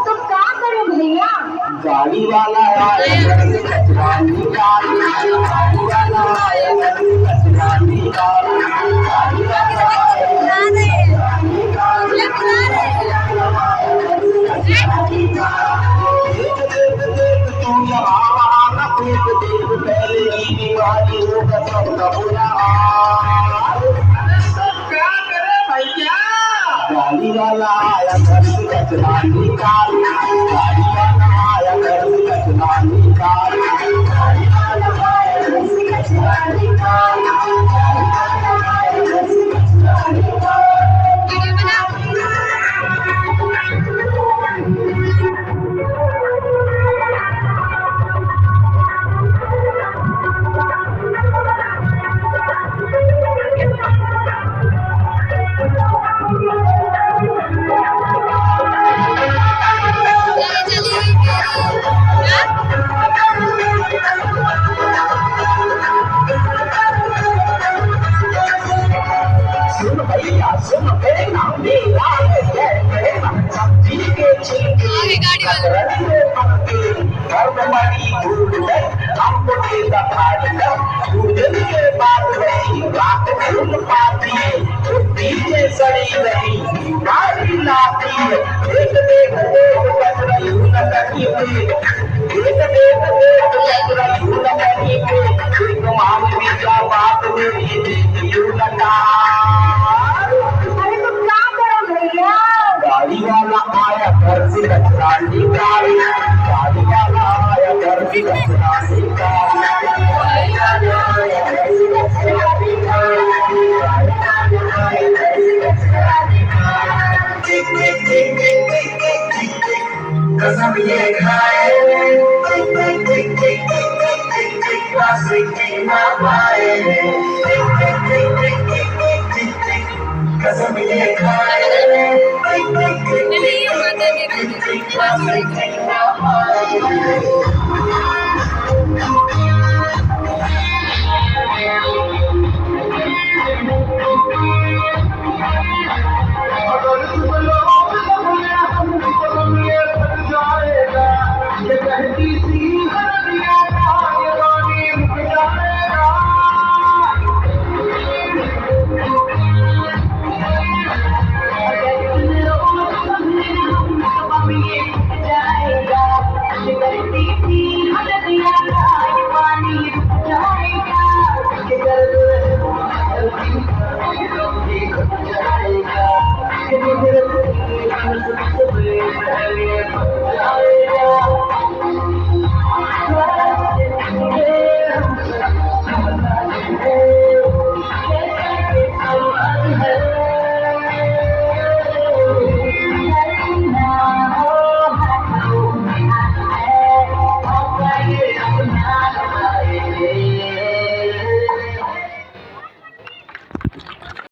तो क्या करें भैया? गाड़ी वाला आया कचरा निकाल, गाड़ी वाला आया कचरा निकाल, गाड़ी वाला तू यहाँ वहाँ न फेंक देख, पहले की दिवाली होगा सबका बुरा हाल। क्या करे भैया? गाड़ी वाला आया घर से कचरा निकाल, गाड़ी वाला आया घर से कचरा निकाल, गाड़ी वाला आया घर से कचरा निकाल, गाड़ी वाला आया घर से कचरा निकाल। सुन भैया सुन बेटा, मेरा सब्जी के छिलके कतरन में पत्ते कर्ममणि भूल गए, हमको देता फाड़ कर पूजन के बाद वही रात धुन पाती है, पीछे सड़ी रही गाड़ी लाती है। देख देख देख बच रही हूँ नगरी पे, देख देख देख बच रही हूँ नगरी पे, एक मान भी क्या बात मेरी देख यूं लगा। अरे तो क्या करें भैया? गाड़ी वाला आया घर से कचरा निकाल, गाड़ी वाला आया घर से कचरा निकाल, गाड़ी वाला आया घर से कचरा निकाल, गाड़ी वाला आया घर से कचरा निकाल। टिक टिक टिक टिक टिक टिक टिक टिक, कसम ये खाए, टिक टिक टिक टिक टिक टिक टिक टिक, प्लास्टिक की ना पाए, टिक टिक टिक टिक टिक टिक टिक टिक, कसम ये खाए, टिक टिक टिक टिक टिक टिक टिक, प्लास्टिक की ना पाए।